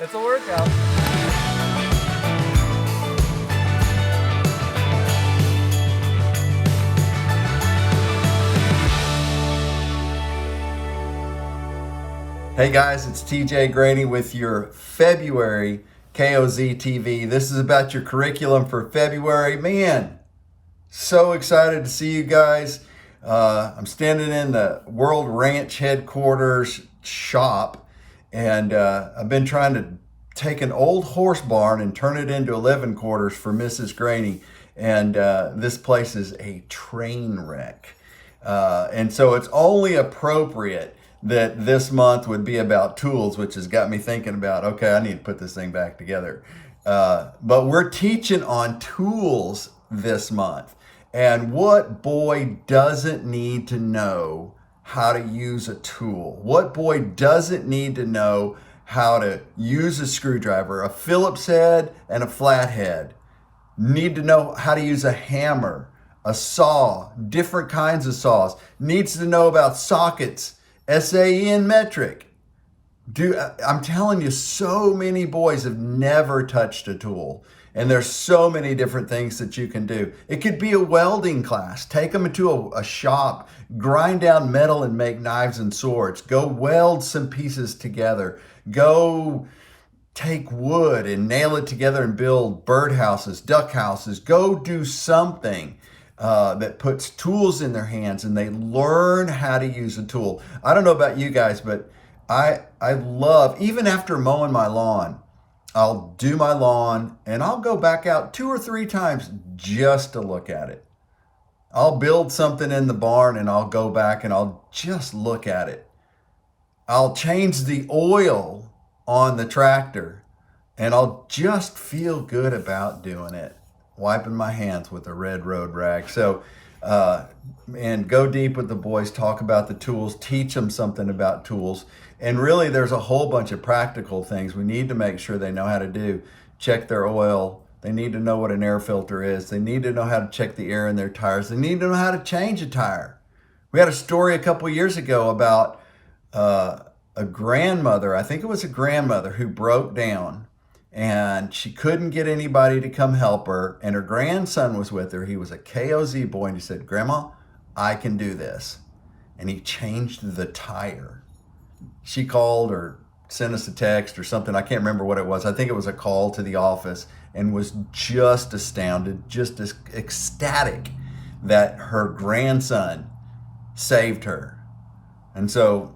It's a workout. Hey guys, it's TJ Graney with your February KOZ TV. This is about your curriculum for February. Man, so excited to see you guys. I'm standing in the World Ranch headquarters shop, and I've been trying to take an old horse barn and turn it into 11 quarters for Mrs. Graney. And this place is a train wreck. And so it's only appropriate that this month would be about tools, which has got me thinking about, okay, I need to put this thing back together. But we're teaching on tools this month. And what boy doesn't need to know how to use a tool? What boy doesn't need to know how to use a screwdriver, a Phillips head and a flathead? Need to know how to use a hammer, a saw, different kinds of saws. Needs to know about sockets, SAE and metric. I'm telling you, so many boys have never touched a tool. And there's so many different things that you can do. It could be a welding class. Take them into a shop, grind down metal and make knives and swords. Go weld some pieces together. Go take wood and nail it together and build birdhouses, duck houses. Go do something that puts tools in their hands and they learn how to use a tool. I don't know about you guys, but I love, even after mowing my lawn, I'll do my lawn and I'll go back out 2 or 3 times just to look at it. I'll build something in the barn and I'll go back and I'll just look at it. I'll change the oil on the tractor and I'll just feel good about doing it. Wiping my hands with a red road rag. So, and go deep with the boys, talk about the tools, teach them something about tools. And really there's a whole bunch of practical things we need to make sure they know how to do. Check their oil. They need to know what an air filter is. They need to know how to check the air in their tires. They need to know how to change a tire. We had a story a couple years ago about a grandmother, I think it was a grandmother who broke down and she couldn't get anybody to come help her, and her grandson was with her. He was a KOZ boy, and he said, "Grandma, I can do this." And he changed the tire. She called or sent us a text or something. I can't remember what it was. I think it was a call to the office, and was just astounded, just as ecstatic that her grandson saved her. And so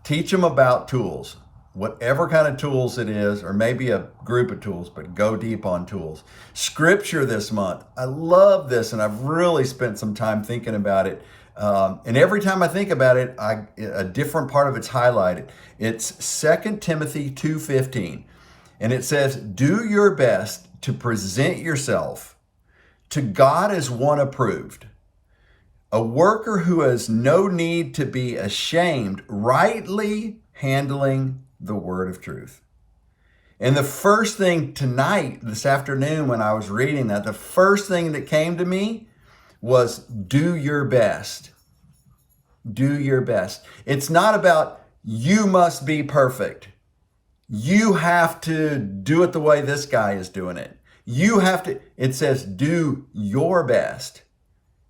teach them about tools. Whatever kind of tools it is, or maybe a group of tools, but go deep on tools. Scripture this month. I love this, and I've really spent some time thinking about it. And every time I think about it, a different part of it's highlighted. It's 2 Timothy 2:15, and it says, "Do your best to present yourself to God as one approved, a worker who has no need to be ashamed, rightly handling the word of truth." And the first thing tonight, this afternoon, when I was reading that, the first thing that came to me was do your best. Do your best. It's not about you must be perfect. You have to do it the way this guy is doing it. You have to, it says do your best.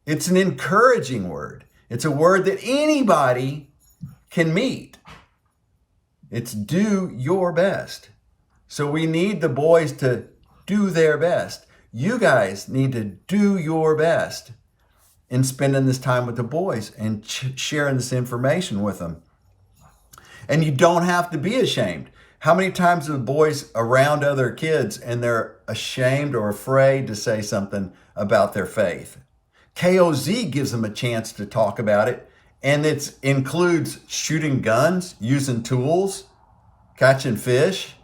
It's an encouraging word. It's a word that anybody can meet. It's do your best. So we need the boys to do their best. You guys need to do your best in spending this time with the boys and sharing this information with them. And you don't have to be ashamed. How many times are the boys around other kids and they're ashamed or afraid to say something about their faith? KOZ gives them a chance to talk about it, and it includes shooting guns, using tools, catching fish.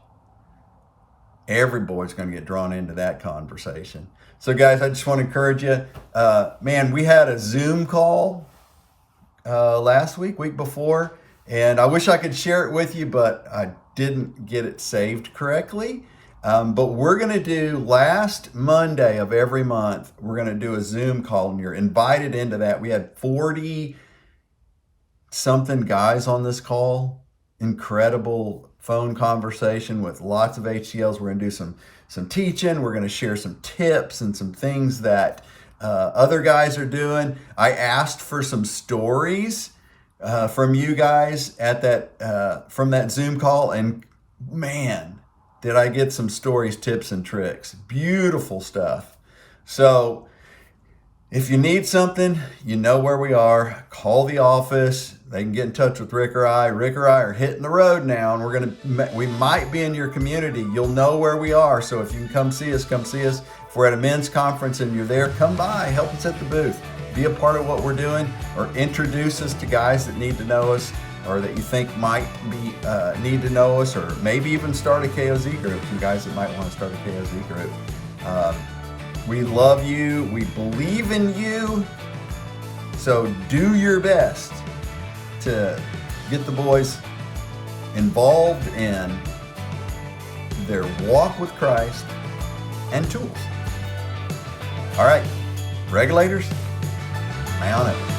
Every boy's going to get drawn into that conversation. So guys, I just want to encourage you. Man, we had a Zoom call last week before, and I wish I could share it with you, but I didn't get it saved correctly. But we're going to do last Monday of every month, we're going to do a Zoom call, and you're invited into that. We had 40 something guys on this call. Incredible phone conversation with lots of HCLs. We're going to do some teaching. We're going to share some tips and some things that other guys are doing. I asked for some stories from you guys at that from that Zoom call, and man, did I get some stories, tips, and tricks. Beautiful stuff. So if you need something, you know where we are. Call the office. They can get in touch with Rick or I. Rick or I are hitting the road now, and we might be in your community. You'll know where we are. So if you can come see us, come see us. If we're at a men's conference and you're there, come by, help us at the booth. Be a part of what we're doing, or introduce us to guys that need to know us, or that you think might be need to know us, or maybe even start a KOZ group. Some guys that might want to start a KOZ group. We love you. We believe in you. So do your best to get the boys involved in their walk with Christ and tools. All right, regulators, man on it.